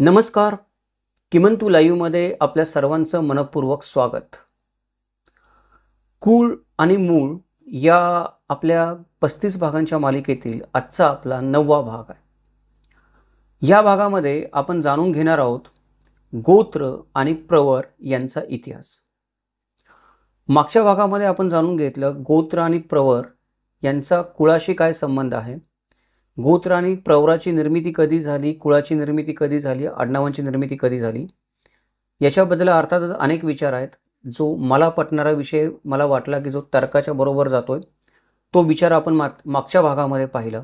नमस्कार. किमंतू लाईव्हमध्ये आपल्या सर्वांचं मनपूर्वक स्वागत. कुळ आणि मूळ या आपल्या 35 भागांच्या मालिकेतील आजचा आपला 9वा भाग आहे. या भागामध्ये आपण जाणून घेणार आहोत गोत्र आणि प्रवर यांचा इतिहास. मागच्या भागामध्ये आपण जाणून घेतलं गोत्र आणि प्रवर यांचा कुळाशी काय संबंध आहे, गोत्र आणि प्रवराची निर्मिती कधी झाली, कुळाची निर्मिती कधी झाली, आडनावांची निर्मिती कधी झाली, याच्याबद्दल अर्थातच अनेक विचार आहेत. जो मला पटणारा विषय मला वाटला की जो तर्काच्या बरोबर जातोय तो विचार आपण मागच्या भागामध्ये पाहिला.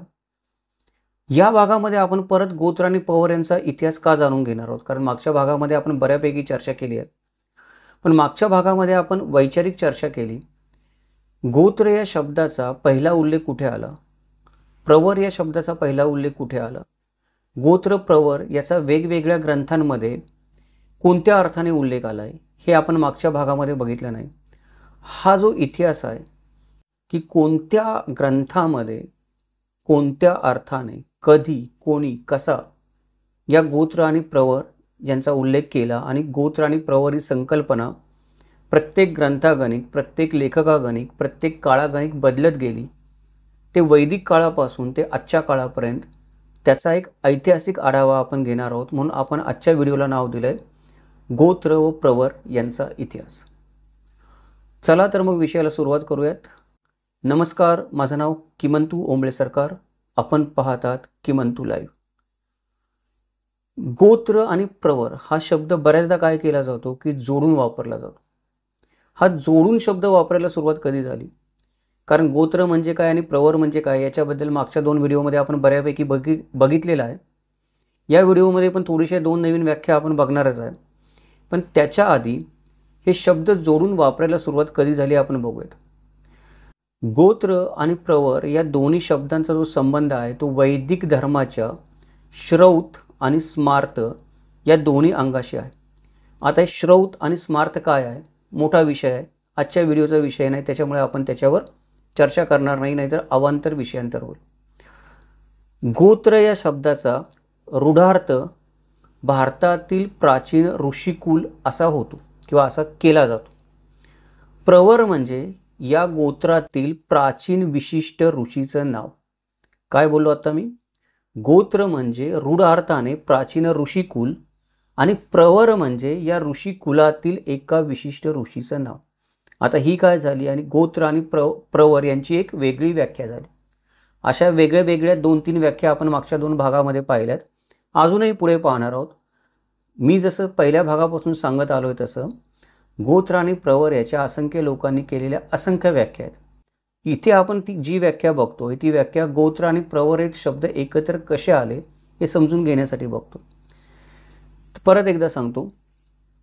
या भागामध्ये आपण परत गोत्र आणि प्रवर यांचा इतिहास का जाणून घेणार आहोत, कारण मागच्या भागामध्ये आपण बऱ्यापैकी चर्चा केली आहे. पण मागच्या भागामध्ये आपण वैचारिक चर्चा केली. गोत्र या शब्दाचा पहिला उल्लेख कुठे आला, प्रवर या शब्दाचा पहिला उल्लेख कुठे आला, गोत्र प्रवर याचा वेगवेगळ्या ग्रंथांमध्ये कोणत्या अर्थाने उल्लेख आला आहे हे आपण मागच्या भागामध्ये बघितलं नाही. हा जो इतिहास आहे की कोणत्या ग्रंथामध्ये कोणत्या अर्थाने कधी कोणी कसा या गोत्र आणि प्रवर यांचा उल्लेख केला आणि गोत्र आणि प्रवर ही संकल्पना प्रत्येक ग्रंथागणिक, प्रत्येक लेखकागणिक, प्रत्येक काळागणिक बदलत गेली. ते वैदिक काळापासून ते आजच्या काळापर्यंत त्याचा एक ऐतिहासिक आढावा आपण घेणार आहोत. म्हणून आपण आजच्या व्हिडिओला नाव दिलंय गोत्र व प्रवर यांचा इतिहास. चला तर मग विषयाला सुरुवात करूयात. नमस्कार, माझं नाव किमंतू ओंबळे सरकार. आपण पाहतात किमंतू लाईव्ह. गोत्र आणि प्रवर हा शब्द बऱ्याचदा काय केला जातो की जोडून वापरला जातो. हा जोडून शब्द वापरायला सुरुवात कधी झाली, कारण गोत्र म्हणजे काय आणि प्रवर म्हणजे काय याच्याबद्दल मागच्या 2 व्हिडिओमध्ये आपण बऱ्यापैकी बघितलेलं आहे. या व्हिडिओमध्ये पण थोडीशा 2 नवीन व्याख्या आपण बघणारच आहे. पण त्याच्या आधी हे शब्द जोडून वापरायला सुरुवात कधी झाली आपण बघूयात. गोत्र आणि प्रवर या दोन्ही शब्दांचा जो संबंध आहे तो वैदिक धर्माच्या श्रौत आणि स्मार्त या दोन्ही अंगाशी आहे. आता हे श्रौत आणि स्मार्त काय आहे, मोठा विषय आहे, आजच्या व्हिडिओचा विषय नाही, त्याच्यामुळे आपण त्याच्यावर चर्चा करणार नाही, नाहीतर अवांतर विषयांतर होईल. गोत्र या शब्दाचा रूढार्थ भारतातील प्राचीन ऋषिकुल असा होतो किंवा असा केला जातो. प्रवर म्हणजे या गोत्रातील प्राचीन विशिष्ट ऋषीचं नाव. काय बोललो आता मी? गोत्र म्हणजे रूढार्थाने प्राचीन ऋषिकुल आणि प्रवर म्हणजे या ऋषिकुलातील एका विशिष्ट ऋषीचं नाव. आता ही काय झाली आणि गोत्र आणि प्रवर यांची एक वेगळी व्याख्या झाली. अशा वेगळ्या वेगळ्या 2-3 व्याख्या आपण मागच्या 2 भागामध्ये पाहिल्यात, अजूनही पुढे पाहणार आहोत. मी जसं पहिल्या भागापासून सांगत आलोय तसं गोत्र आणि प्रवर याच्या असंख्य लोकांनी केलेल्या असंख्य व्याख्या आहेत. इथे आपण जी व्याख्या बघतोय ती व्याख्या गोत्र आणि प्रवर हे शब्द एकत्र कसे आले हे समजून घेण्यासाठी बघतो. परत एकदा सांगतो,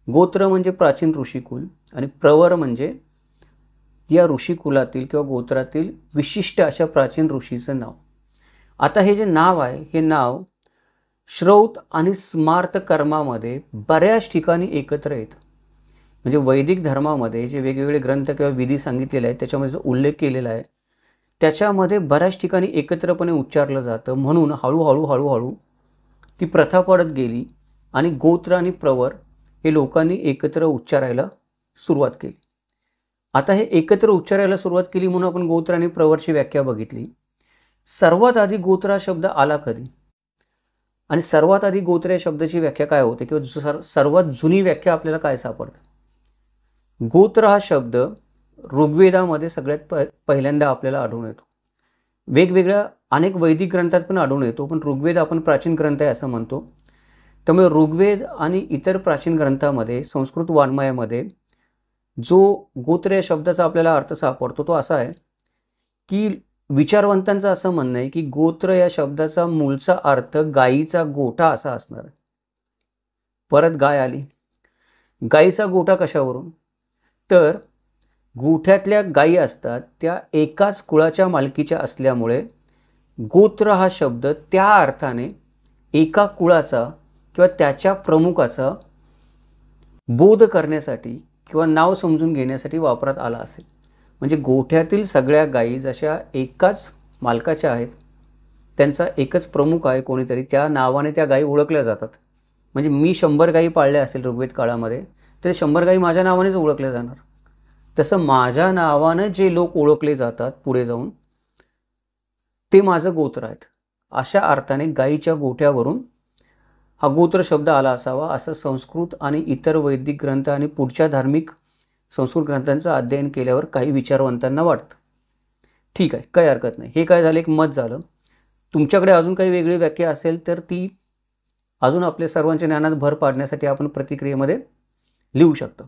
गोत्र म्हणजे प्राचीन ऋषिकुल आणि प्रवर म्हणजे या ऋषिकुलातील किंवा गोत्रातील विशिष्ट अशा प्राचीन ऋषीचं नाव. आता हे जे नाव आहे हे नाव श्रौत आणि स्मार्त कर्मामध्ये बऱ्याच ठिकाणी एकत्र येतं. म्हणजे वैदिक धर्मामध्ये जे वेगवेगळे ग्रंथ किंवा विधी सांगितलेले आहेत त्याच्यामध्ये जो उल्लेख केलेला आहे त्याच्यामध्ये बऱ्याच ठिकाणी एकत्रपणे उच्चारलं जातं. म्हणून हळूहळू ती प्रथा पडत गेली आणि गोत्र आणि प्रवर हे लोकांनी एकत्र उच्चारायला सुरुवात केली. आता हे एकत्र उच्चारायला सुरुवात केली म्हणून आपण गोत्र आणि प्रवरची व्याख्या बघितली. सर्वात आधी गोत्र हा शब्द आला कधी आणि सर्वात आधी गोत्र या शब्दाची व्याख्या काय होते किंवा सर्वात जुनी व्याख्या आपल्याला काय सापडते? गोत्र हा शब्द ऋग्वेदामध्ये सगळ्यात पहिल्यांदा आपल्याला आढळून येतो. वेगवेगळ्या अनेक वैदिक ग्रंथात पण आढळून येतो, पण ऋग्वेद आपण प्राचीन ग्रंथ आहे असं म्हणतो. त्यामुळे ऋग्वेद आणि इतर प्राचीन ग्रंथामध्ये संस्कृत वाङ्मयामध्ये जो गोत्र या शब्दाचा आपल्याला अर्थ सापडतो तो असा आहे की विचारवंतांचं असं म्हणणं आहे की गोत्र या शब्दाचा मूळचा अर्थ गायीचा गोठा असा असणार आहे. परत गाय आली. गायीचा गोठा कशावरून? तर गोठ्यातल्या गायी असतात त्या एकाच कुळाच्या मालकीच्या असल्यामुळे गोत्र हा शब्द त्या अर्थाने एका कुळाचा किंवा त्याच्या प्रमुखाचा बोध करण्यासाठी किंवा नाव समजून घेण्यासाठी वापरात आला असेल. म्हणजे गोठ्यातील सगळ्या गायी जशा एकाच मालकाच्या आहेत, त्यांचा एकच प्रमुख आहे कोणीतरी, त्या नावाने त्या गायी ओळखल्या जातात. म्हणजे मी 100 गायी पाळल्या असेल ऋग्वेद काळामध्ये, तर 100 गायी माझ्या नावानेच ओळखल्या जाणार. तसं माझ्या नावानं जे लोक ओळखले जातात पुढे जाऊन, ते माझं गोत्र आहेत. अशा अर्थाने गायीच्या गोठ्यावरून हा गोत्र शब्द आला असावा, असं संस्कृत आणि इतर वैदिक ग्रंथ आणि पुढच्या धार्मिक संस्कृत ग्रंथांचं अध्ययन केल्यावर काही विचारवंतांना वाटतं. ठीक आहे, काही हरकत नाही. हे काय झालं, एक मत झालं. तुमच्याकडे अजून काही वेगळी व्याख्या असेल तर ती अजून आपल्या सर्वांच्या ज्ञानात भर पाडण्यासाठी आपण प्रतिक्रियेमध्ये लिहू शकतो.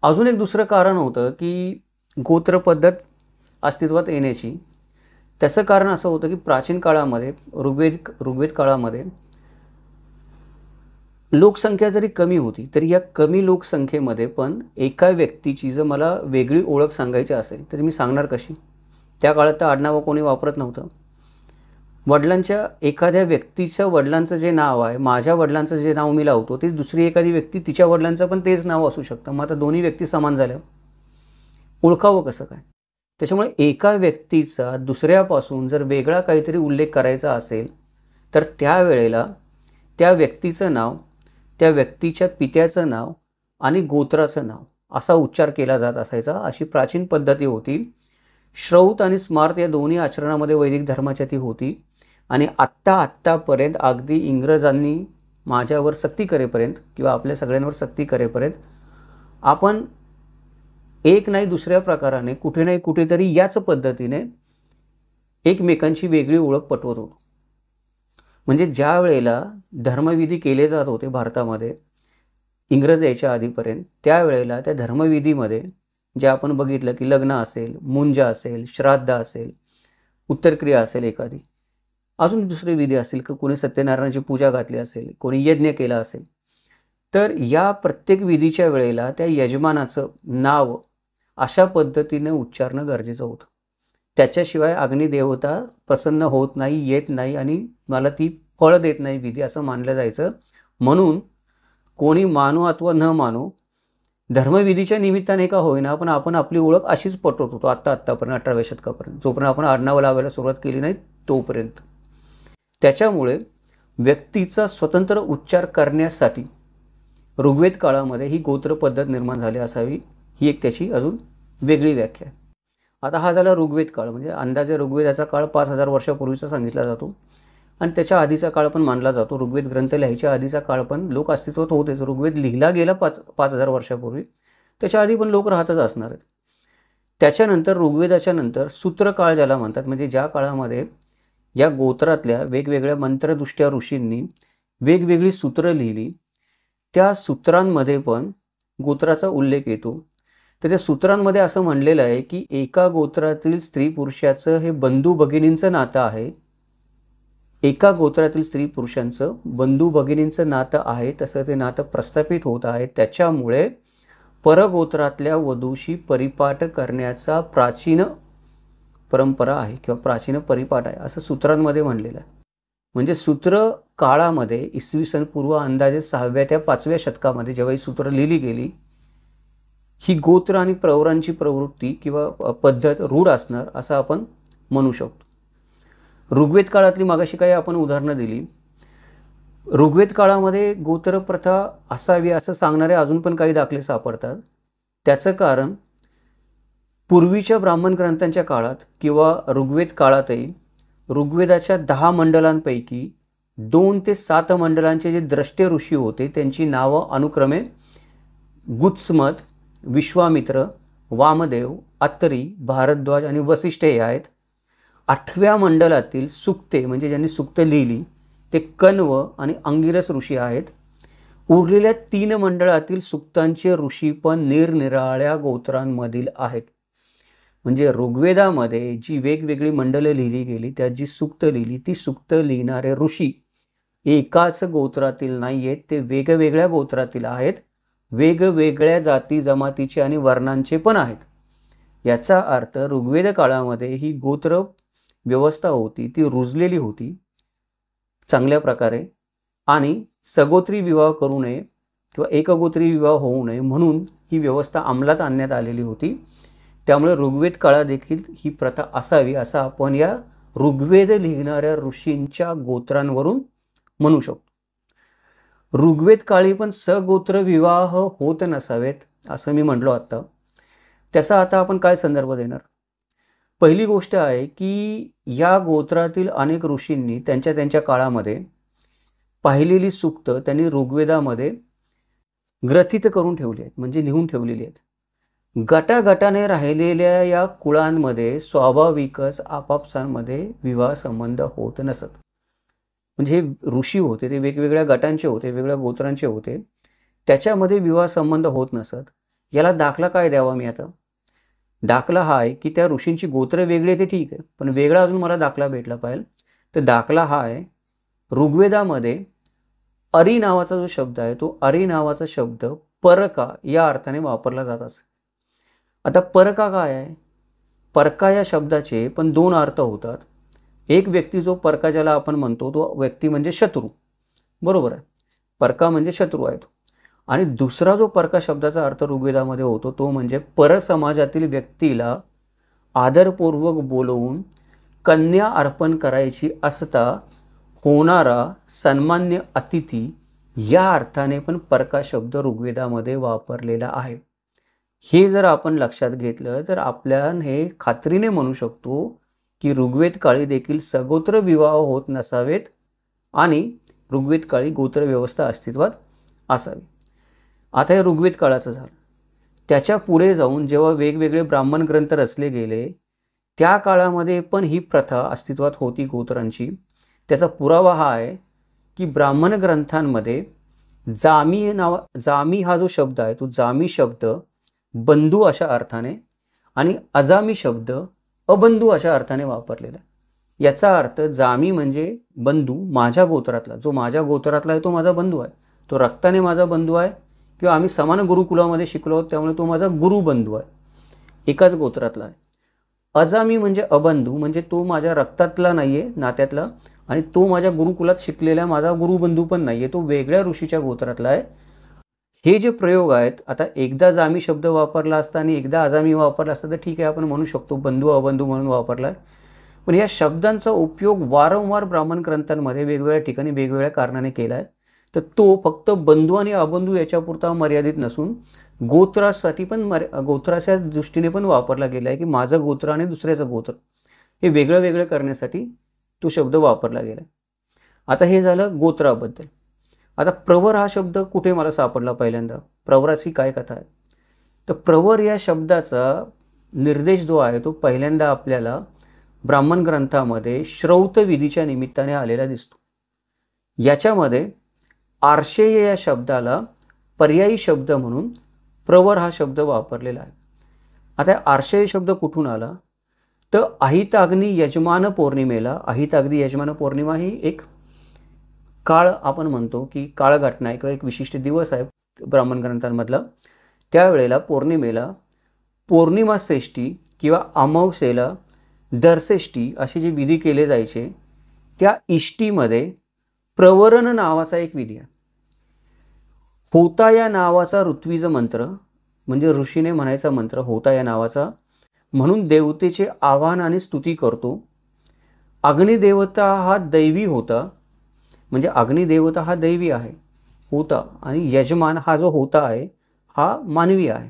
अजून एक दुसरं कारण होतं की गोत्र पद्धत अस्तित्वात येण्याची. त्याचं कारण असं होतं की प्राचीन काळामध्ये ऋग्वेद काळामध्ये लोकसंख्या जरी कमी होती तरी या कमी लोकसंख्येमध्ये पण एका व्यक्तीची जर मला वेगळी ओळख सांगायची असेल तर मी सांगणार कशी? त्या काळात तर आडनावं कोणी वापरत नव्हतं. वडिलांच्या एखाद्या व्यक्तीच्या वडिलांचं जे नाव आहे, माझ्या वडिलांचं जे नाव मी लावतो ते दुसरी एखादी व्यक्ती तिच्या वडिलांचं पण तेच नाव असू शकतं. मग आता दोन्ही व्यक्ती समान झाल्या, ओळखावं कसं काय? त्याच्यामुळे एका व्यक्तीचा दुसऱ्यापासून जर वेगळा काहीतरी उल्लेख करायचा असेल तर त्यावेळेला त्या व्यक्तीचं नाव, त्या व्यक्तीच्या पित्याचं नाव आणि गोत्राचं नाव असा उच्चार केला जात असायचा. अशी प्राचीन पद्धती होती. श्रौत आणि स्मार्त या दोन्ही आचरणामध्ये वैदिक धर्माच्या ती होती. आणि आत्तापर्यंत अगदी इंग्रजांनी माझ्यावर सक्ती करेपर्यंत किंवा आपल्या सगळ्यांवर सक्ती करेपर्यंत आपण एक नाही दुसऱ्या प्रकाराने कुठे नाही कुठेतरी याच पद्धतीने एकमेकांची वेगळी ओळख पटवत होतो. म्हणजे ज्या वेळेला धर्मविधी केले जात होते भारतामध्ये इंग्रज यायच्या आधीपर्यंत, त्यावेळेला त्या धर्मविधीमध्ये जे आपण बघितलं की लग्न असेल, मुंज असेल, श्राद्ध असेल, उत्तरक्रिया असेल, एखादी अजून दुसरे विधी असतील की कोणी सत्यनारायणाची पूजा घातली असेल, कोणी यज्ञ केला असेल, तर या प्रत्येक विधीच्या वेळेला त्या यजमानाचं नाव अशा पद्धतीने उच्चारणं गरजेचं होतं. त्याच्याशिवाय अग्निदेवता प्रसन्न होत नाही, येत नाही आणि मला ती फळ देत नाही विधी असं मानलं जायचं. म्हणून कोणी मानो अथवा न मानो धर्मविधीच्या निमित्ताने का होईना पण आपण आपली ओळख अशीच पटवत होतो आत्तापर्यंत 18व्या शतकापर्यंत, जोपर्यंत आपण आडनावं लावायला सुरुवात केली नाही तोपर्यंत. त्याच्यामुळे व्यक्तीचा स्वतंत्र उच्चार करण्यासाठी ऋग्वेद काळामध्ये ही गोत्र पद्धत निर्माण झाली असावी, ही एक त्याची अजून वेगळी व्याख्या आहे. आता हा झाला ऋग्वेद काळ. म्हणजे अंदाजे ऋग्वेदाचा काळ 5000 वर्षापूर्वीचा सांगितला जातो आणि त्याच्या आधीचा काळ पण मानला जातो. ऋग्वेद ग्रंथ लिहायच्या आधीचा काळ पण लोक अस्तित्वात होतेच. ऋग्वेद लिहिला गेला 5000 वर्षापूर्वी, त्याच्या आधी पण लोक राहतच असणार आहेत. त्याच्यानंतर ऋग्वेदाच्या नंतर सूत्र काळ ज्याला म्हणतात, म्हणजे ज्या काळामध्ये या गोत्रातल्या वेगवेगळ्या मंत्रदृष्ट्या ऋषींनी वेगवेगळी सूत्र लिहिली, त्या सूत्रांमध्ये पण गोत्राचा उल्लेख येतो. तर त्या सूत्रांमध्ये असं म्हणलेलं आहे की एका गोत्रातील स्त्री पुरुषाचं हे बंधू भगिनींचं नातं आहे. एका गोत्रातील स्त्री पुरुषांचं बंधू भगिनींचं नातं आहे, तसं ते नातं प्रस्थापित होत आहे. त्याच्यामुळे परगोत्रातल्या वधूशी परिपाठ करण्याचा प्राचीन परंपरा आहे किंवा प्राचीन परिपाठ आहे असं सूत्रांमध्ये म्हणलेलं आहे. म्हणजे सूत्र काळामध्ये इसवी सन पूर्व अंदाजे 6व्या ते 5व्या शतकामध्ये जेव्हा ही सूत्र लिहिली गेली, ही गोत्र आणि प्रवरांची प्रवृत्ती किंवा पद्धत रूढ असणार असं आपण म्हणू शकतो. ऋग्वेद काळातली मागाशी काही आपण उदाहरणं दिली. ऋग्वेद काळामध्ये गोत्र प्रथा असावी असं सांगणारे अजून पण काही दाखले सापडतात. त्याचं कारण पूर्वीच्या ब्राह्मण ग्रंथांच्या काळात किंवा ऋग्वेद काळातही ऋग्वेदाच्या 10 मंडलांपैकी 2 ते 7 मंडलांचे जे द्रष्टे ऋषी होते त्यांची नावं अनुक्रमे गुत्समत, विश्वामित्र, वामदेव, अत्तरी, भारद्वाज आणि वसिष्ठ हे आहेत. 8व्या मंडलातील सुक्ते म्हणजे ज्यांनी सुक्त लिहिली ते कण्व आणि अंगिरस ऋषी आहेत. उरलेल्या 3 मंडळातील सुक्तांचे ऋषी पण निरनिराळ्या गोत्रांमधील आहेत. म्हणजे ऋग्वेदामध्ये जी वेगवेगळी मंडलं लिहिली गेली, त्यात जी सुक्त लिहिली ती सुक्त लिहिणारे ऋषी एकाच गोत्रातील नाही आहेत, ते वेगवेगळ्या गोत्रातील आहेत, वेगवेगळ्या जाती जमातीचे आणि वर्णांचे पण आहेत. याचा अर्थ ऋग्वेद काळामध्ये ही गोत्र व्यवस्था होती ती रुजलेली होती चांगल्या प्रकारे, आणि सगोत्री विवाह करू नये किंवा एकगोत्री विवाह होऊ नये म्हणून ही व्यवस्था अंमलात आणण्यात आलेली होती. त्यामुळे ऋग्वेद काळात देखील ही प्रथा असावी असं आपण या ऋग्वेद लिहिणाऱ्या ऋषींच्या गोत्रांवरून म्हणू शकतो. ऋग्वेद काळी पण सगोत्र विवाह होत नसावेत असं मी म्हटलो आत्ता. त्याचा आता आपण काय संदर्भ देणार? पहिली गोष्ट आहे की या गोत्रातील अनेक ऋषींनी त्यांच्या त्यांच्या काळामध्ये पाहिलेली सूक्त त्यांनी ऋग्वेदामध्ये ग्रथित करून ठेवली आहेत, म्हणजे लिहून ठेवलेली आहेत. गटागटाने राहिलेल्या या कुळांमध्ये स्वाभाविकच आपापसांमध्ये विवाह संबंध होत नसत. म्हणजे हे ऋषी होते, ते वेगवेगळ्या गटांचे होते, वेगवेगळ्या गोत्रांचे होते, त्याच्यामध्ये विवाह संबंध होत नसत. याला दाखला काय द्यावा मी आता? दाखला हा आहे की त्या ऋषींची गोत्र वेगळे ते ठीक आहे, पण वेगळा अजून मला दाखला भेटला पाहिजे. तर दाखला हा आहे, ऋग्वेदामध्ये अरी नावाचा जो शब्द आहे, तो अरी नावाचा शब्द परका या अर्थाने वापरला जात असे. आता परका काय आहे? परका या शब्दाचे पण दोन अर्थ होतात. एक व्यक्ती जो परका ज्याला आपण म्हणतो तो व्यक्ती म्हणजे शत्रू, बरोबर आहे, परका म्हणजे शत्रू आहे तो. आणि दुसरा जो परका शब्दाचा अर्थ ऋग्वेदामध्ये होतो तो म्हणजे परसमाजातील व्यक्तीला आदरपूर्वक बोलवून कन्या अर्पण करायची असता होणारा सन्मान्य अतिथी, या अर्थाने पण परका शब्द ऋग्वेदामध्ये वापरलेला आहे. हे जर आपण लक्षात घेतलं तर आपल्याला हे खात्रीने म्हणू शकतो की ऋग्वेद काळी देखील सगोत्र विवाह होत नसावेत आणि ऋग्वेद काळी गोत्र व्यवस्था अस्तित्वात असावी. आता हे ऋग्वेद काळाचं झालं. त्याच्या पुढे जाऊन जेव्हा वेगवेगळे ब्राह्मण ग्रंथ रचले गेले, त्या काळामध्ये पण ही प्रथा अस्तित्वात होती गोत्रांची. त्याचा पुरावा हा आहे की ब्राह्मण ग्रंथांमध्ये जामी हा जो शब्द आहे तो जामी शब्द बंधू अशा अर्थाने आणि अजामी शब्द अबंधू अशा अर्थाने वापरलेला. याचा अर्थ जामी म्हणजे बंधू, माझ्या गोत्रातला, जो माझ्या गोत्रातला आहे तो माझा बंधू आहे, तो रक्ताने माझा बंधू आहे, किंवा आम्ही समान गुरुकुलामध्ये शिकलो आहोत त्यामुळे तो माझा गुरुबंधू आहे, एकाच गोत्रातला आहे. अजामी म्हणजे अबंधू, म्हणजे तो माझ्या रक्तातला नाही आहे, नात्यातला, आणि तो माझ्या गुरुकुलात शिकलेला माझा गुरुबंधू पण नाही आहे, तो वेगळ्या ऋषीच्या गोत्रातला आहे. हे जे प्रयोग आहेत, आता एकदा जामी शब्द वापरला असता आणि एकदा अजामी वापरला असता तर ठीक आहे, आपण म्हणू शकतो बंधू अबंधू म्हणून वापरला आहे. पण या शब्दांचा उपयोग वारंवार ब्राह्मण ग्रंथांमध्ये वेगवेगळ्या ठिकाणी वेगवेगळ्या कारणाने केला आहे. तर तो फक्त बंधू आणि अबंधू याच्यापुरता मर्यादित नसून गोत्रासाठी पण गोत्राच्या दृष्टीने पण वापरला गेला आहे की माझं गोत्र आणि दुसऱ्याचं गोत्र हे वेगळं वेगळं करण्यासाठी तो शब्द वापरला गेला. आता हे झालं गोत्राबद्दल. आता प्रवर हा शब्द कुठे मला सापडला पहिल्यांदा? प्रवराची काय कथा आहे? तर प्रवर या शब्दाचा निर्देश जो आहे तो पहिल्यांदा आपल्याला ब्राह्मण ग्रंथामध्ये श्रौत विधीच्या निमित्ताने आलेला दिसतो. याच्यामध्ये आर्षेय या शब्दाला पर्यायी शब्द म्हणून प्रवर हा शब्द वापरलेला आहे. आता आर्षेय शब्द कुठून आला? तर अहिताग्नी यजमान पौर्णिमेला, अहिताग्नी यजमान पौर्णिमा ही एक काळ आपण म्हणतो की काळ घटना आहे किंवा एक विशिष्ट दिवस आहे ब्राह्मण ग्रंथांमधला. त्यावेळेला पौर्णिमेला पौर्णिमा श्रेष्ठी किंवा अमावस्येला दरश्रेष्ठी असे जे विधी केले जायचे, त्या इष्टीमध्ये प्रवरण नावाचा एक विधी आहे. होता या नावाचा ऋत्विज मंत्र, म्हणजे ऋषीने म्हणायचा मंत्र होता या नावाचा, म्हणून देवतेचे आवाहन आणि स्तुती करतो. अग्निदेवता हा दैवी होता, म्हणजे अग्निदेवता हा दैवी आहे होता, आणि यजमान हा जो होता आहे हा मानवी आहे.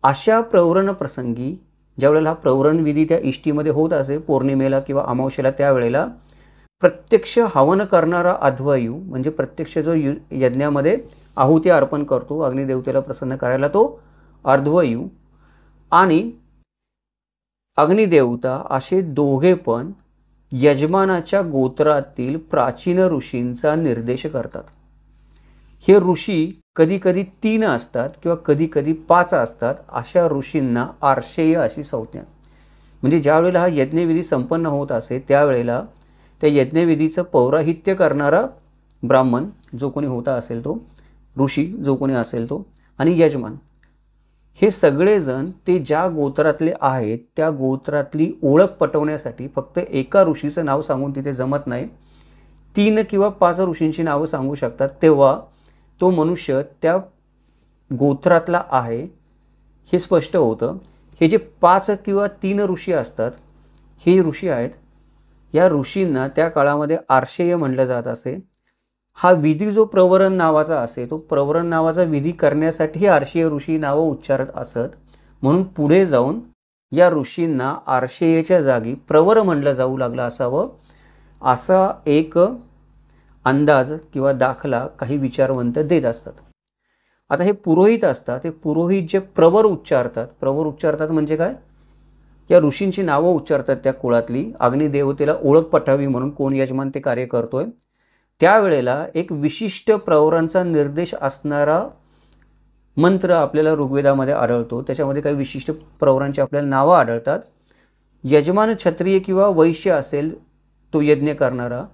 अशा प्रवरण प्रसंगी ज्यावेळेला हा प्रवरण विधी त्या इष्टीमध्ये होत असे पौर्णिमेला किंवा अमावस्येला, त्यावेळेला प्रत्यक्ष हवन करणारा अध्वर्यू, म्हणजे प्रत्यक्ष जो यज्ञामध्ये आहुती अर्पण करतो अग्निदेवतेला प्रसन्न करायला, तो अर्ध्वर्यू आणि अग्निदेवता असे दोघे पण यजमानाच्या गोत्रातील प्राचीन ऋषींचा निर्देश करतात. हे ऋषी कधी कधी 3 असतात किंवा कधी कधी 5 असतात. अशा ऋषींना आर्षेय अशी संज्ञा. म्हणजे ज्यावेळेला हा यज्ञविधी संपन्न होत असे त्यावेळेला त्या यज्ञविधीचं पौराहित्य करणारा ब्राह्मण जो कोणी होता असेल तो, ऋषी जो कोणी असेल तो, आणि यजमान, हे सगळेजण ते ज्या गोत्रातले आहेत त्या गोत्रातली ओळख पटवण्यासाठी फक्त एका ऋषीचं नाव सांगून तिथे जमत नाही, 3 किंवा 5 ऋषींची नावं सांगू शकतात. तेव्हा तो मनुष्य त्या गोत्रातला आहे हे स्पष्ट होतं. हे जे 5 किंवा 3 ऋषी असतात हे ऋषी आहेत. या ऋषींना त्या काळामध्ये आर्षेय म्हणलं जात असे. हा विधी जो प्रवरण नावाचा असे, तो प्रवरण नावाचा विधी करण्यासाठी आर्षेय ऋषी नावं उच्चारत असत. म्हणून पुढे जाऊन या ऋषींना आर्षेयच्या जागी प्रवर म्हणलं जाऊ लागलं असावं, असा एक अंदाज किंवा दाखला काही विचारवंत देत असतात. आता हे पुरोहित असतात, हे पुरोहित जे प्रवर उच्चारतात म्हणजे काय, या ऋषींची नावं उच्चारतात त्या कुळातली, अग्निदेवतेला ओळख पटावी म्हणून कोण यजमान ते कार्य करतोय, त्यावेळेला एक विशिष्ट प्रवरांचा निर्देश असणारा मंत्र आपल्याला ऋग्वेदामध्ये आढळतो. त्याच्यामध्ये काही विशिष्ट प्रवरांची आपल्याला नावं आढळतात. यजमान क्षत्रिय किंवा वैश्य असेल तो यज्ञ करणारा,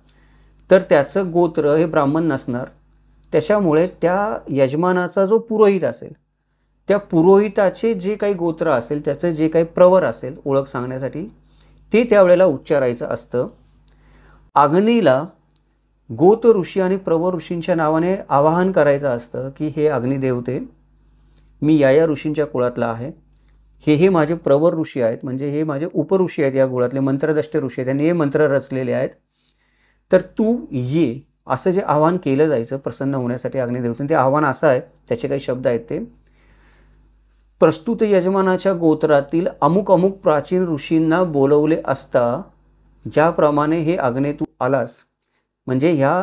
तर त्याचं गोत्र हे ब्राह्मण नसणार. त्याच्यामुळे त्या यजमानाचा जो पुरोहित असेल, त्या पुरोहिताचे जे काही गोत्र असेल, त्याचं जे काही प्रवर असेल ओळख सांगण्यासाठी, ते त्यावेळेला उच्चारायचं असतं. अग्नीला गोत ऋषी आणि प्रवर ऋषींच्या नावाने आवाहन करायचं असतं की हे अग्निदेवते, मी या ऋषींच्या कुळातला आहे, हे माझे प्रवर ऋषी आहेत, म्हणजे हे माझे उपऋषी आहेत, या कुळातले मंत्रदष्ट ऋषी आहेत, त्यांनी हे मंत्र रचलेले आहेत, तर तू ये, असं जे आवाहन केलं जायचं प्रसन्न होण्यासाठी अग्निदेवतेने. ते आवाहन असं आहे, त्याचे काही शब्द आहेत ते, प्रस्तुत यजमानाच्या गोत्रातील अमुक अमुक प्राचीन ऋषींना बोलवले असता ज्याप्रमाणे हे अग्ने तू आलास, म्हणजे ह्या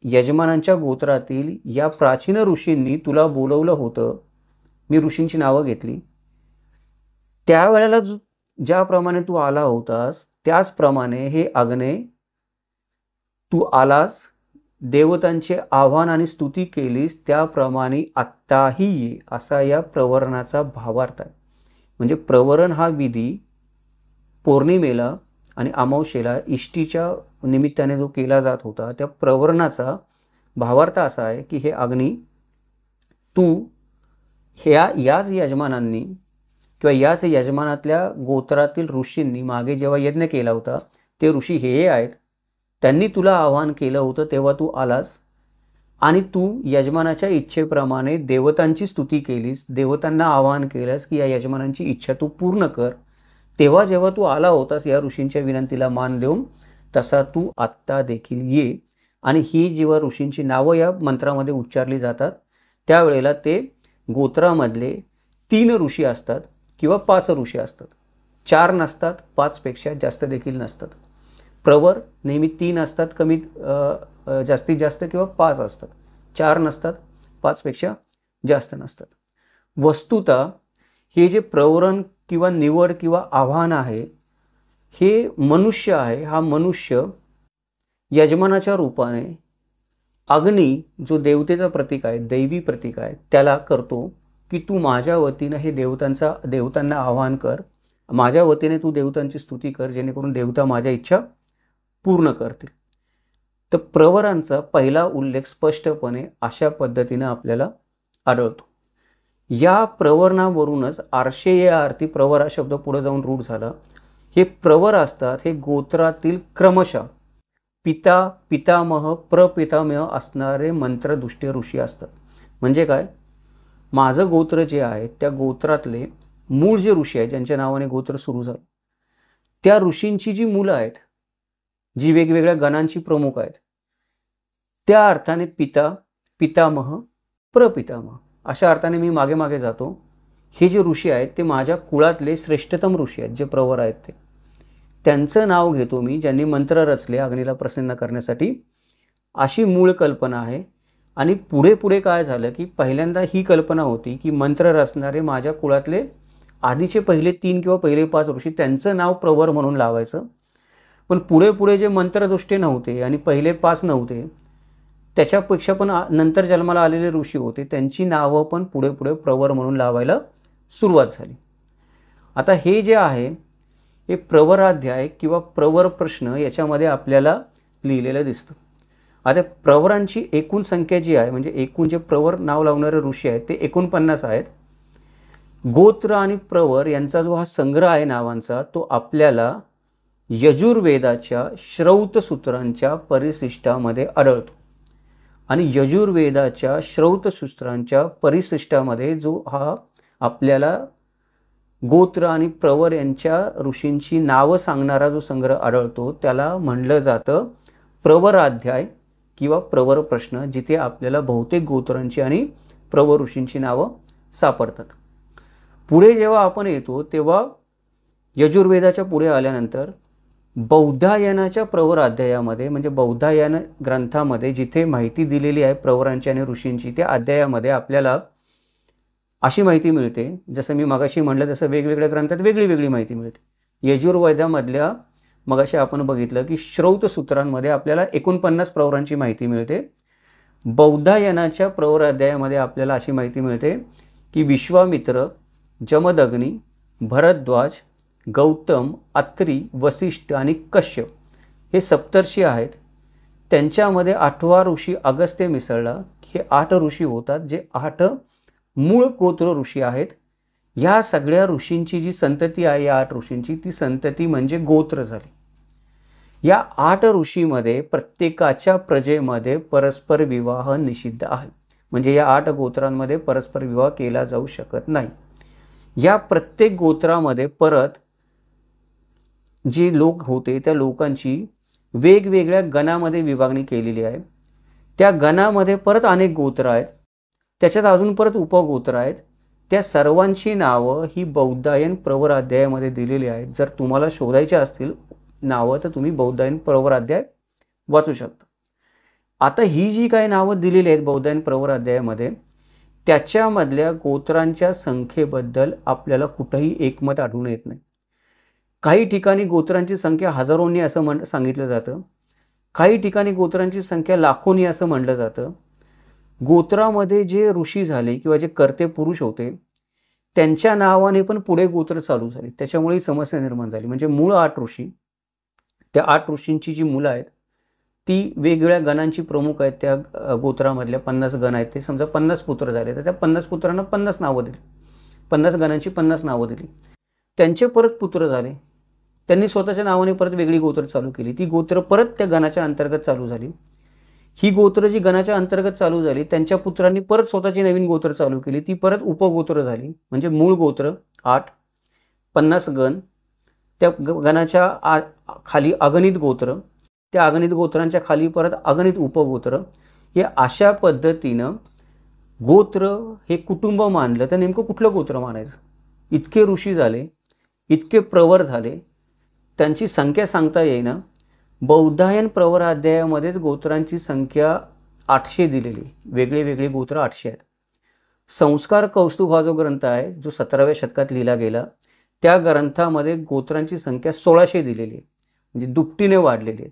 यजमानांच्या गोत्रातील या प्राचीन ऋषींनी तुला बोलवलं होतं, मी ऋषींची नावं घेतली, त्यावेळेला ज्याप्रमाणे तू आला होतास त्याचप्रमाणे हे अग्ने तू आलास, देवतांचे आव्हान आणि स्तुती केलीस, त्याप्रमाणे आत्ताही ये, असा या प्रवरणाचा भावार्थ आहे. म्हणजे प्रवरण हा विधी पौर्णिमेला आणि अमावस्येला इष्टीच्या निमित्ताने जो केला जात होता, त्या प्रवरणाचा भावार्थ असा आहे की हे अग्नी तू याच यजमानांनी किंवा याच यजमानातल्या गोत्रातील ऋषींनी मागे जेव्हा यज्ञ केला होता, ते ऋषी हे आहेत, त्यांनी तुला आवाहन केलं होतं तेव्हा तू आलास आणि तू यजमानाच्या इच्छेप्रमाणे देवतांची स्तुती केलीस, देवतांना आवाहन केलंस की या यजमानांची इच्छा तू पूर्ण कर, तेव्हा जेव्हा तू आला होतास या ऋषींच्या विनंतीला मान देऊन, तसा तू आत्ता देखील ये. आणि ही जेव्हा ऋषींची नावं या मंत्रामध्ये उच्चारली जातात, त्यावेळेला ते गोत्रामधले 3 ऋषी असतात किंवा 5 ऋषी असतात, 4 नसतात, 5 पेक्षा जास्त देखील नसतात. प्रवर नेहमी 3 असतात, कमीत जास्तीत जास्त, किंवा 5 असतात, 4 नसतात, 5 पेक्षा जास्त नसतात. वस्तुतः हे जे प्रवरण किंवा निवड किंवा आव्हान आहे, हे मनुष्य आहे. हा मनुष्य यजमानाच्या रूपाने अग्नी जो देवतेचा प्रतीक आहे, दैवी प्रतीक आहे, त्याला करतो की तू माझ्या वतीनं हे देवतांना आवाहन कर, माझ्या वतीने तू देवतांची स्तुती कर, जेणेकरून देवता माझ्या इच्छा पूर्ण करतील. तर प्रवरांचा पहिला उल्लेख स्पष्टपणे अशा पद्धतीने आपल्याला आढळतो. या प्रवरणावरूनच आर्षेय अर्थी प्रवर हा शब्द पुढे जाऊन रूढ झाला. हे प्रवर असतात, हे गोत्रातील क्रमशः पिता, पितामह, प्रपितामह असणारे मंत्रदुष्टे ऋषी असतात. म्हणजे काय, माझं गोत्र जे आहे त्या गोत्रातले मूळ जे ऋषी आहेत, ज्यांच्या नावाने गोत्र सुरू झालं, त्या ऋषींची जी मुलं आहेत, जी वेगवेगळ्या गणांची प्रमुख आहेत, त्या अर्थाने पिता, पितामह, प्रपितामह अशा अर्थाने मी मागे मागे जातो. हे जे ऋषी आहेत ते माझ्या कुळातले श्रेष्ठतम ऋषी आहेत, जे प्रवर आहेत ते, त्यांचं नाव घेतो मी, ज्यांनी मंत्र रचले अग्नीला प्रसन्न करण्यासाठी, अशी मूळ कल्पना आहे. आणि पुढे पुढे काय झालं की पहिल्यांदा ही कल्पना होती की मंत्र रचणारे माझ्या कुळातले आधीचे पहिले 3 किंवा पहिले 5 ऋषी, त्यांचं नाव प्रवर म्हणून लावायचं. पण पुढे पुढे जे मंत्रदुष्टे नव्हते आणि पहिले 5 नव्हते, त्याच्यापेक्षा पण नंतर जन्माला आलेले ऋषी होते, त्यांची नावं पण पुढे पुढे प्रवर म्हणून लावायला सुरुवात झाली. आता हे जे आहे हे प्रवराध्याय किंवा प्रवर प्रश्न याच्यामध्ये आपल्याला लिहिलेलं दिसतं. आता प्रवरांची एकूण संख्या जी आहे, म्हणजे एकूण जे प्रवर नाव लावणारे ऋषी आहेत ते 49 आहेत. गोत्र आणि प्रवर यांचा जो हा संग्रह आहे नावांचा, तो आपल्याला यजुर्वेदाच्या श्रौत सूत्रांच्या परिशिष्टामध्ये आढळतो. आणि यजुर्वेदाच्या श्रौत सूत्रांच्या परिशिष्टामध्ये जो हा आपल्याला गोत्र आणि प्रवर यांच्या ऋषींची नावं सांगणारा जो संग्रह आढळतो, त्याला म्हणलं जातं प्रवराध्याय किंवा प्रवर प्रश्न, जिथे आपल्याला बहुतेक गोत्रांची आणि प्रवर ऋषींची नावं सापडतात. पुढे जेव्हा आपण येतो तेव्हा यजुर्वेदाच्या पुढे आल्यानंतर बौद्धायनाच्या प्रवर अध्यायामध्ये, म्हणजे बौद्धायन ग्रंथामध्ये जिथे माहिती दिलेली आहे प्रवरांची आणि ऋषींची, त्या अध्यायामध्ये आपल्याला अशी माहिती मिळते, जसं मी मगाशी म्हटलं तसं वेगवेगळ्या ग्रंथात वेगळी वेगळी माहिती मिळते. यजुर्वेदामधल्या मगाशी आपण बघितलं की श्रौत सूत्रांमध्ये आपल्याला 49 प्रवरांची माहिती मिळते. बौद्धायनाच्या प्रवर अध्यायामध्ये आपल्याला अशी माहिती मिळते की विश्वामित्र, जमदग्नी, भरद्वाज, गौतम, अत्री, वसिष्ठ आणि कश्यप हे सप्तर्षी आहेत. त्यांच्यामध्ये 8वा ऋषी अगस्त्य मिसळला. हे 8 ऋषी होतात, जे 8 मूळ गोत्र ऋषी आहेत. ह्या सगळ्या ऋषींची जी संतती आहे, या 8 ऋषींची, ती संतती म्हणजे गोत्र झाली. या 8 ऋषीमध्ये प्रत्येकाच्या प्रजेमध्ये परस्पर विवाह निषिद्ध आहे. म्हणजे या 8 गोत्रांमध्ये परस्पर विवाह केला जाऊ शकत नाही. या प्रत्येक गोत्रामध्ये परत जे लोक होते त्या लोकांची वेगवेगळ्या गणामध्ये विभागणी केलेली आहे. त्या गणामध्ये परत अनेक गोत्र आहेत, त्याच्यात अजून परत उपगोत्र आहेत. त्या सर्वांची नावं ही बौद्धायन प्रवर अध्यायामध्ये दिलेली आहेत. जर तुम्हाला शोधायचे असतील नावं तर तुम्ही बौद्धायन प्रवर अध्याय वाचू शकता. आता ही जी काही नावं दिलेली आहेत बौद्धायन प्रवर अध्यायामध्ये, त्याच्यामधल्या गोत्रांच्या संख्येबद्दल आपल्याला कुठेही एकमत आढळून येत नाही. काही ठिकाणी गोत्रांची संख्या हजारोंनी असं सांगितलं जातं, काही ठिकाणी गोत्रांची संख्या लाखोंनी असं म्हणलं जातं. गोत्रामध्ये जे ऋषी झाले किंवा जे कर्ते पुरुष होते त्यांच्या नावाने पण पुढे गोत्र चालू झाली. त्याच्यामुळे ही समस्या निर्माण झाली. म्हणजे मूळ 8 ऋषी, त्या 8 ऋषींची जी मुलं आहेत ती वेगवेगळ्या गणांची प्रमुख आहेत. त्या गोत्रामधल्या 50 गण आहेत, ते समजा 50 पुत्र झाले तर त्या 50 पुत्रांना 50 नावं दिली, 50 गणांची 50 नावं दिली. त्यांचे परत पुत्र झाले, त्यांनी स्वतःच्या नावाने परत वेगळी गोत्र चालू केली. ती गोत्र परत त्या गणाच्या अंतर्गत चालू झाली. ही गोत्र जी गणाच्या अंतर्गत चालू झाली त्यांच्या पुत्रांनी परत स्वतःची नवीन गोत्र चालू केली, ती परत उपगोत्र झाली. म्हणजे मूळ गोत्र 8, 50 गण, त्या गणाच्या खाली अगणित गोत्र, त्या अगणित गोत्रांच्या खाली परत अगणित उपगोत्र. हे अशा पद्धतीनं गोत्र हे कुटुंब मानलं तर नेमकं कुठलं गोत्र मानायचं? इतके ऋषी झाले, इतके प्रवर झाले, त्यांची संख्या सांगता येईना. बौद्धायन प्रवर अध्यायामध्येच गोत्रांची संख्या 800 दिलेली, वेगळे वेगळे गोत्र 800 आहेत. संस्कार कौस्तुभ हा जो ग्रंथ आहे, जो 17व्या शतकात लिहिला गेला, त्या ग्रंथामध्ये गोत्रांची संख्या 1600 दिलेली आहे, म्हणजे दुपटीने वाढलेली आहे.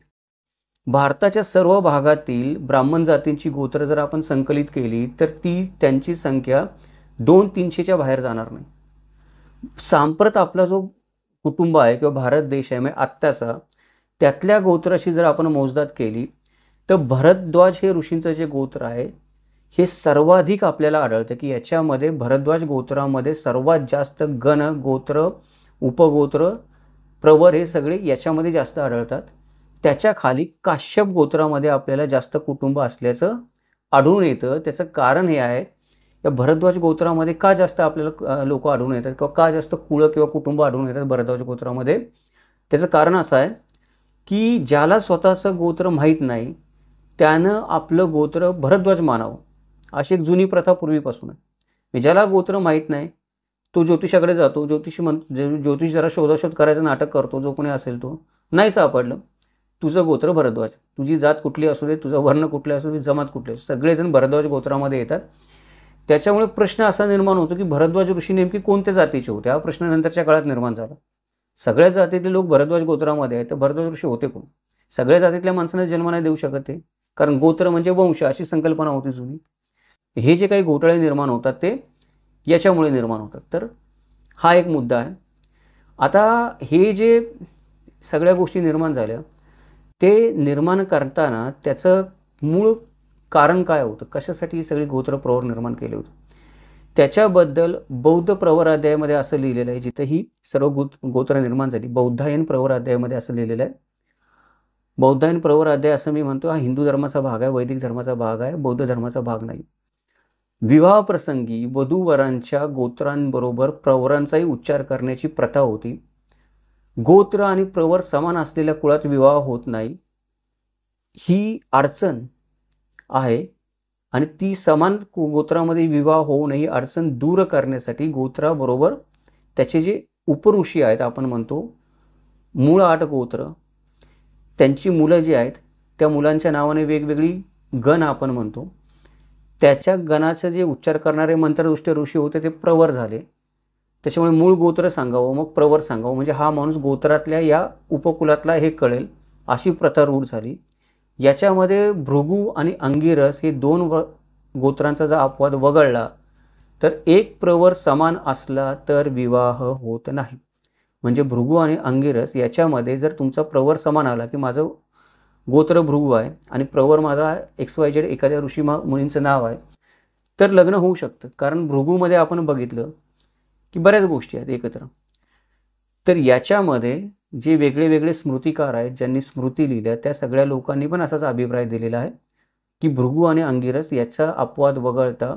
भारताच्या सर्व भागातील ब्राह्मण जातींची गोत्र जर आपण संकलित केली तर त्यांची संख्या 200-300च्या बाहेर जाणार नाही. सांप्रत आपला जो कुटुंब आहे किंवा भारत देश आहे म्हणजे आत्ताचा, त्यातल्या गोत्राशी जर आपण मोजदाद केली तर भरद्वाज हे ऋषींचं जे गोत्र आहे हे सर्वाधिक आपल्याला आढळतं की याच्यामध्ये भरद्वाज गोत्रामध्ये सर्वात जास्त गण, गोत्र, उपगोत्र, प्रवर हे सगळे याच्यामध्ये जास्त आढळतात. त्याच्या खाली काश्यप गोत्रामध्ये आपल्याला जास्त कुटुंब असल्याचं आढळून येतं. त्याचं कारण हे आहे, या भरद्वाज गोत्रामध्ये का जास्त आपल्याला लोक आढळून येतात किंवा का जास्त कुळं किंवा कुटुंब आढळून येतात भरद्वाज गोत्रामध्ये? त्याचं कारण असं आहे की ज्याला स्वतःचं गोत्र माहीत नाही त्यानं आपलं गोत्र भरद्वाज मानावं, अशी एक जुनी प्रथा पूर्वीपासून आहे. ज्याला गोत्र माहीत नाही तो ज्योतिषाकडे जातो, ज्योतिष जरा शोधाशोध करायचं नाटक करतो, जो कोणी असेल तो. नाही सापडलं, तुझं गोत्र भरद्वाज, तुझी जात कुठली असू दे, तुझा वर्ण कुठला असू दे, जमात कुठली असू, सगळेजण भरद्वाज गोत्रामध्ये येतात. त्याच्यामुळे प्रश्न असा निर्माण होतो की भरद्वाज ऋषी नेमकी कोणत्या जातीचे होते? हा प्रश्न नंतरच्या काळात निर्माण झाला. सगळ्या जातीतले लोक भरद्वाज गोत्रामध्ये आहेत तर भरद्वाज ऋषी होते कोण? सगळ्या जातीतल्या माणसांना जन्म नाही देऊ शकत ते, कारण गोत्र म्हणजे वंश अशी संकल्पना होती जुनी. हे जे काही घोटाळे निर्माण होतात ते याच्यामुळे निर्माण होतात. तर हा एक मुद्दा आहे. आता हे जे सगळ्या गोष्टी निर्माण झाल्या ते निर्माण करताना त्याचं मूळ कारण काय होतं, कशासाठी ही सगळी गोत्र प्रवर निर्माण केले होते, त्याच्याबद्दल बौद्ध प्रवर अध्यायामध्ये असं लिहिलेलं आहे. जिथे ही सर्व गोत्र निर्माण झाली बौद्धायन प्रवर अध्यायामध्ये असं लिहिलेलं आहे. बौद्धायन प्रवर अध्याय असं मी म्हणतो हा हिंदू धर्माचा भाग आहे, वैदिक धर्माचा भाग आहे, बौद्ध धर्माचा भाग नाही. विवाह प्रसंगी वधूवरांच्या गोत्रांबरोबर प्रवरांचाही उच्चार करण्याची प्रथा होती. गोत्र आणि प्रवर समान असलेल्या कुळात विवाह होत नाही ही अडचण आहे आणि ती समान गोत्रामध्ये विवाह होऊ नये अडचण दूर करण्यासाठी गोत्राबरोबर त्याचे जे उपऋषी आहेत, आपण म्हणतो मूळ 8 गोत्र, त्यांची मुलं जी आहेत त्या मुलांच्या नावाने वेगवेगळी गण आपण म्हणतो, त्याच्या गणाचे जे उच्चार करणारे मंत्रदुष्ट ऋषी होते ते प्रवर झाले. त्याच्यामुळे मूळ गोत्र सांगावं मग प्रवर सांगावं, म्हणजे हा माणूस गोत्रातल्या या उपकुलातला हे कळेल, अशी प्रथा रूढ झाली. याच्यामध्ये भृगू आणि अंगिरस हे 2 गोत्रांचा जर अपवाद वगळला तर एक प्रवर समान असला तर विवाह होत नाही. म्हणजे भृगू आणि अंगिरस याच्यामध्ये जर तुमचा प्रवर समान आला की माझं गोत्र भृगू आहे आणि प्रवर माझा XYZ एखाद्या ऋषी मुनींचं नाव आहे, तर लग्न होऊ शकतं. कारण भृगूमध्ये आपण बघितलं की बऱ्याच गोष्टी आहेत एकत्र. तर याच्यामध्ये जे वेगळे वेगळे स्मृतिकार आहेत, ज्यांनी स्मृती लिहिल्या, त्या सगळ्या लोकांनी पण असाच अभिप्राय दिलेला आहे की भृगू आणि अंगिरस याचा अपवाद वगळता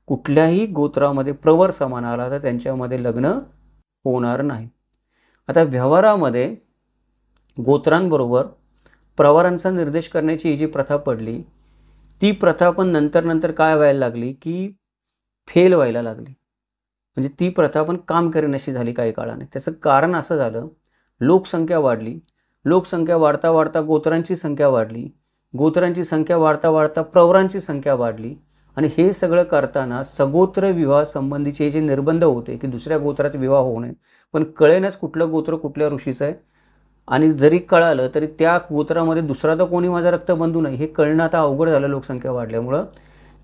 कुठल्याही गोत्रामध्ये प्रवर समान आला तर त्यांच्यामध्ये लग्न होणार नाही. आता व्यवहारामध्ये गोत्रांबरोबर प्रवरांचा निर्देश करण्याची ही जी प्रथा पडली, ती प्रथा पण नंतर काय व्हायला लागली की फेल व्हायला लागली. म्हणजे ती प्रथा पण काम करेनाशी झाली काही काळाने. त्याचं कारण असं झालं, लोकसंख्या वाढली. लोकसंख्या वाढता वाढता गोत्रांची संख्या वाढली. गोत्रांची संख्या वाढता वाढता प्रवरांची संख्या वाढली. आणि हे सगळं करताना सगोत्र विवाह संबंधीचे जे निर्बंध होते की दुसऱ्या गोत्रात विवाह होऊ नये, पण कळेनाच कुठलं गोत्र कुठल्या ऋषीचं आहे, आणि जरी कळालं तरी त्या गोत्रामध्ये दुसरा तर कोणी माझा रक्तबंधू नाही हे कळणं आता अवघड झालं लोकसंख्या वाढल्यामुळं.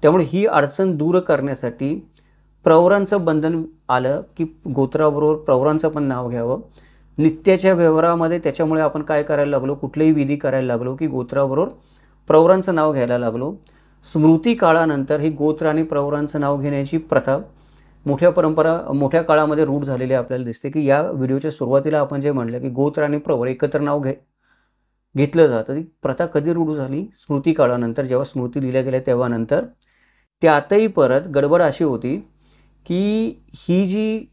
त्यामुळे ही अडचण दूर करण्यासाठी प्रवरांचं बंधन आलं की गोत्राबरोबर प्रवरांचं पण नाव घ्यावं. नित्याच्या व्यवहारामध्ये त्याच्यामुळे आपण काय करायला लागलो, कुठलेही विधी करायला लागलो की गोत्राबरोबर प्रवरांचं नाव घ्यायला लागलो. स्मृती काळानंतर ही गोत्र आणि प्रवरांचं नाव घेण्याची प्रथा मोठ्या काळामध्ये रूढ झालेली आपल्याला दिसते. की या व्हिडिओच्या सुरुवातीला आपण जे म्हटलं की गोत्र आणि प्रवर एकत्र नाव घेतलं जातं, ती प्रथा कधी रूढ झाली? स्मृती काळानंतर, जेव्हा स्मृती लिहिल्या गेल्या तेव्हा नंतर. त्यातही परत गडबड अशी होती की ही जी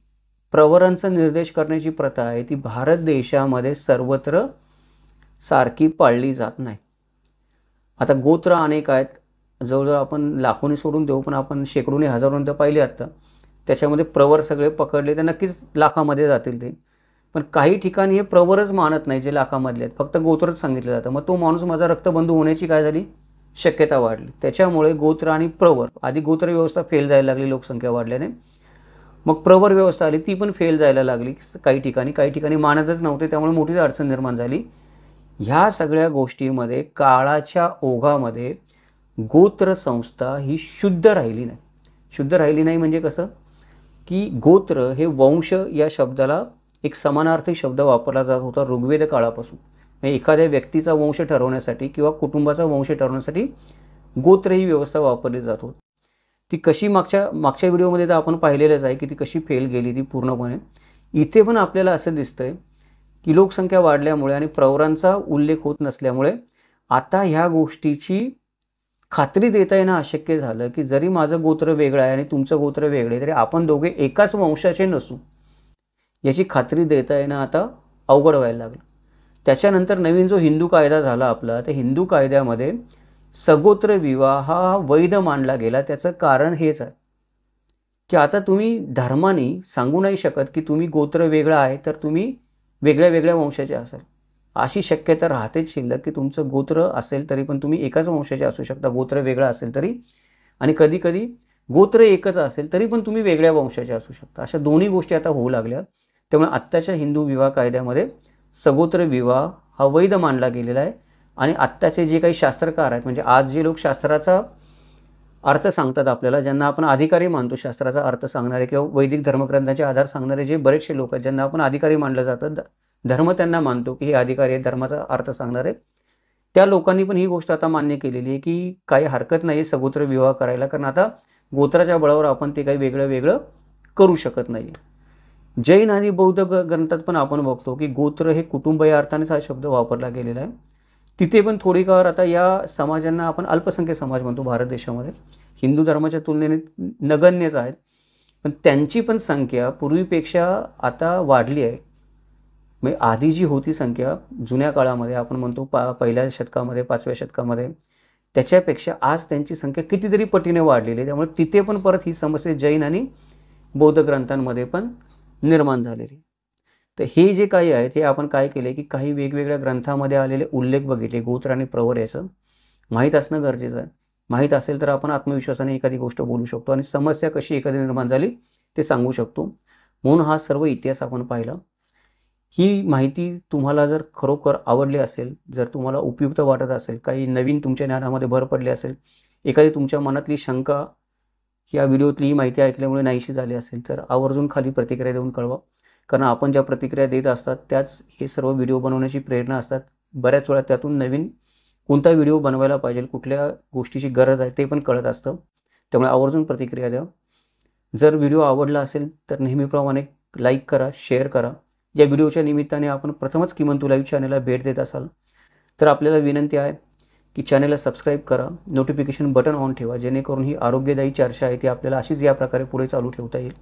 प्रवरांचा निर्देश करण्याची प्रथा आहे ती भारत देशामध्ये सर्वत्र सारखी पाळली जात नाही. आता गोत्र अनेक आहेत, जवळजवळ आपण लाखोनी सोडून देऊ पण आपण शेकडोनी हजारोनी तर पाहिले आता. त्याच्यामध्ये प्रवर सगळे पकडले तर नक्कीच लाखामध्ये जातील ते. पण काही ठिकाणी हे प्रवरच मानत नाही जे लाखामधले आहेत, फक्त गोत्रच सांगितलं जातं. मग तो माणूस माझा रक्तबंधू होण्याची काय झाली शक्यता वाढली. त्याच्यामुळे गोत्र आणि प्रवर, आधी गोत्र व्यवस्था फेल जायला लागली लोकसंख्या वाढल्याने, मग प्रवर व्यवस्था आली ती पण फेल जायला लागली काही ठिकाणी मानतच नव्हते, त्यामुळे मोठीच अडचण निर्माण झाली. ह्या सगळ्या गोष्टीमध्ये काळाच्या ओघामध्ये गोत्र संस्था ही शुद्ध राहिली नाही. शुद्ध राहिली नाही म्हणजे कसं की गोत्र हे वंश या शब्दाला एक समानार्थी शब्द वापरला जात होता ऋग्वेद काळापासून. म्हणजे एखाद्या व्यक्तीचा वंश ठरवण्यासाठी किंवा कुटुंबाचा वंश ठरवण्यासाठी गोत्र ही व्यवस्था वापरली जात होती. ती कशी मागच्या व्हिडिओमध्ये तर आपण पाहिलेलंच आहे की ती कशी फेल गेली ती पूर्णपणे. इथे पण आपल्याला असं दिसतंय की लोकसंख्या वाढल्यामुळे आणि प्रवरांचा उल्लेख होत नसल्यामुळे आता ह्या गोष्टीची खात्री देता येणं अशक्य झालं की जरी माझं गोत्र वेगळं आहे आणि तुमचं गोत्र वेगळं आहे तरी आपण दोघे एकाच वंशाचे नसू, याची खात्री देता येणं आता अवघड व्हायला लागलं. त्याच्यानंतर नवीन जो हिंदू कायदा झाला आपला, त्या हिंदू कायद्यामध्ये सगोत्र विवाह हा वैध मानला गेला. त्याचं कारण हेच आहे की आता तुम्ही धर्माने सांगू नाही शकत की तुम्ही गोत्र वेगळं आहे तर तुम्ही वेगळ्या वेगळ्या वंशाचे असाल. अशी शक्यता राहतेच शिल्लक की तुमचं गोत्र असेल तरी पण तुम्ही एकाच वंशाचे असू शकता, गोत्र वेगळं असेल तरी, आणि कधी कधी गोत्र एकच असेल तरी पण तुम्ही वेगळ्या वंशाचे असू शकता. अशा दोन्ही गोष्टी आता होऊ लागल्या. त्यामुळे आत्ताच्या हिंदू विवाह कायद्यामध्ये सगोत्र विवाह हा वैध मानला गेलेला आहे. आणि आत्ताचे जे काही शास्त्रकार आहेत, म्हणजे आज जे लोक शास्त्राचा अर्थ सांगतात आपल्याला, ज्यांना आपण अधिकारी मानतो, शास्त्राचा अर्थ सांगणारे किंवा वैदिक धर्मग्रंथांचे आधार सांगणारे जे बरेचसे लोक आहेत ज्यांना आपण अधिकारी मानलं जातं, धर्म त्यांना मानतो की हे अधिकारी आहेत धर्माचा अर्थ सांगणारे, त्या लोकांनी पण ही गोष्ट आता मान्य केलेली आहे की काही हरकत नाही सगोत्र विवाह करायला, कारण आता गोत्राच्या बळावर आपण ते काही वेगळं करू शकत नाही. जैन आणि बौद्ध ग्रंथात पण आपण बघतो की गोत्र हे कुटुंब या अर्थानेच हा शब्द वापरला गेलेला आहे. तिथे पण थोडीफार आता या समाजांना आपण अल्पसंख्य समाज म्हणतो भारत देशामध्ये, हिंदू धर्माच्या तुलनेने नगण्यच आहेत, पण त्यांची पण संख्या पूर्वीपेक्षा आता वाढली आहे. म्हणजे आधी जी होती संख्या जुन्या काळामध्ये आपण म्हणतो पहिल्या शतकामध्ये 5व्या शतकामध्ये त्याच्यापेक्षा आज त्यांची संख्या कितीतरी पटीने वाढलेली आहे. त्यामुळे तिथे पण परत ही समस्या जैन आणि बौद्ध ग्रंथांमध्ये पण निर्माण झालेली. तर हे जे काही आहेत हे आपण काय केले की काही वेगवेगळ्या ग्रंथामध्ये आलेले उल्लेख बघितले गोत्र आणि प्रवर याचं माहीत असणं गरजेचं आहे. माहीत असेल तर आपण आत्मविश्वासाने एखादी गोष्ट बोलू शकतो आणि समस्या कशी एखादी निर्माण झाली ते सांगू शकतो. म्हणून हा सर्व इतिहास आपण पाहिला. ही माहिती तुम्हाला जर खरोखर आवडली असेल, जर तुम्हाला उपयुक्त वाटत असेल, काही नवीन तुमच्या ज्ञानामध्ये भर पडली असेल, एखादी तुमच्या मनातली शंका या व्हिडिओतली ही माहिती ऐकल्यामुळे नाहीशी झाली असेल तर आवर्जून खाली प्रतिक्रिया देऊन कळवा. कारण आपण ज्या प्रतिक्रिया देत असतात त्याच हे सर्व व्हिडिओ बनवण्याची प्रेरणा असतात. बऱ्याच वेळा त्यातून नवीन कोणता व्हिडिओ बनवायला पाहिजे, कुठल्या गोष्टीची गरज आहे ते पण कळत असतं. त्यामुळे आवर्जून प्रतिक्रिया द्या. जर व्हिडिओ आवडला असेल तर नेहमीप्रमाणे लाईक करा, शेअर करा. या व्हिडिओच्या निमित्ताने आपण प्रथमच किमंतू लाईव्ह चॅनलला भेट देत असाल तर आपल्याला विनंती आहे की चॅनलला सबस्क्राईब करा, नोटिफिकेशन बटन ऑन ठेवा, जेणेकरून ही आरोग्यदायी चर्चा आहे ती आपल्याला अशीच या प्रकारे पुढे चालू ठेवता येईल.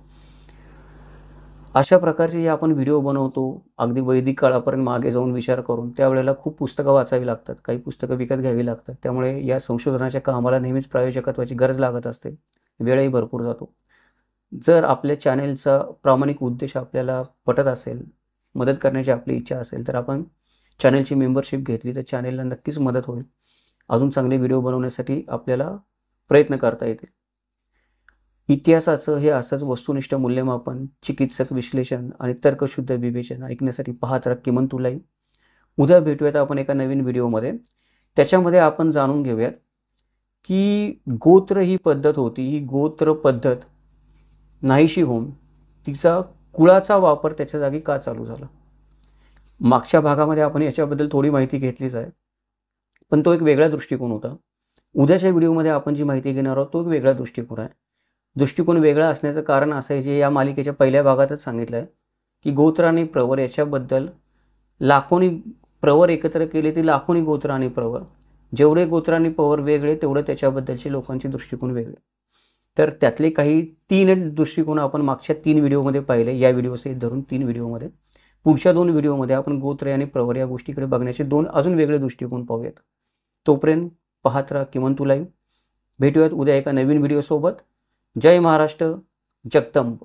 अशा प्रकारचे जे आपण व्हिडिओ बनवतो अगदी वैदिक काळापर्यंत मागे जाऊन विचार करून, त्यावेळेला खूप पुस्तकं वाचावी लागतात, काही पुस्तकं विकत घ्यावी लागतात. त्यामुळे या संशोधनाच्या कामाला नेहमीच प्रायोजकत्वाची गरज लागत असते, वेळही भरपूर जातो. जर आपल्या चॅनेलचा प्रामाणिक उद्देश आपल्याला पटत असेल, मदत करण्याची आपली इच्छा असेल तर आपण चॅनेलची मेंबरशिप घेतली तर चॅनेलला नक्कीच मदत होईल. अजून चांगले व्हिडिओ बनवण्यासाठी आपल्याला प्रयत्न करता येतील. इतिहासाचं हे असंच वस्तुनिष्ठ मूल्यमापन, चिकित्सक विश्लेषण आणि तर्कशुद्ध विवेचन ऐकण्यासाठी पाहत राहा किमंतू लाईव्ह. उद्या भेटूयात आपण एका नवीन व्हिडिओमध्ये. त्याच्यामध्ये आपण जाणून घेऊयात की गोत्र ही पद्धत होती, ही गोत्र पद्धत नाहीशी होऊन तिचा कुळाचा वापर त्याच्या जागी का चालू झाला. मागच्या भागामध्ये आपण याच्याबद्दल थोडी माहिती घेतलीच आहे, पण तो एक वेगळा दृष्टिकोन होता. उद्याच्या व्हिडिओमध्ये आपण जी माहिती घेणार आहोत तो एक वेगळा दृष्टिकोन आहे. दृष्टिकोन वेगळा असण्याचं कारण असं आहे जे या मालिकेच्या पहिल्या भागातच सांगितलं आहे की गोत्र आणि प्रवर याच्याबद्दल लाखोनी प्रवर एकत्र केले ती लाखोनी गोत्र आणि प्रवर. जेवढे गोत्र आणि प्रवर वेगळे तेवढं त्याच्याबद्दलचे लोकांचे दृष्टिकोन वेगळे. तर त्यातले काही 3 दृष्टिकोन आपण मागच्या 3 व्हिडिओमध्ये पाहिले, या व्हिडिओसहित धरून 3 व्हिडिओमध्ये. पुढच्या 2 व्हिडिओमध्ये आपण गोत्र आणि प्रवर या गोष्टीकडे बघण्याचे 2 अजून वेगळे दृष्टिकोन पाहूयात. तोपर्यंत पाहत राहा किमंतू लाईव्ह. भेटूयात उद्या एका नवीन व्हिडिओसोबत. जय महाराष्ट्र, जगदंब.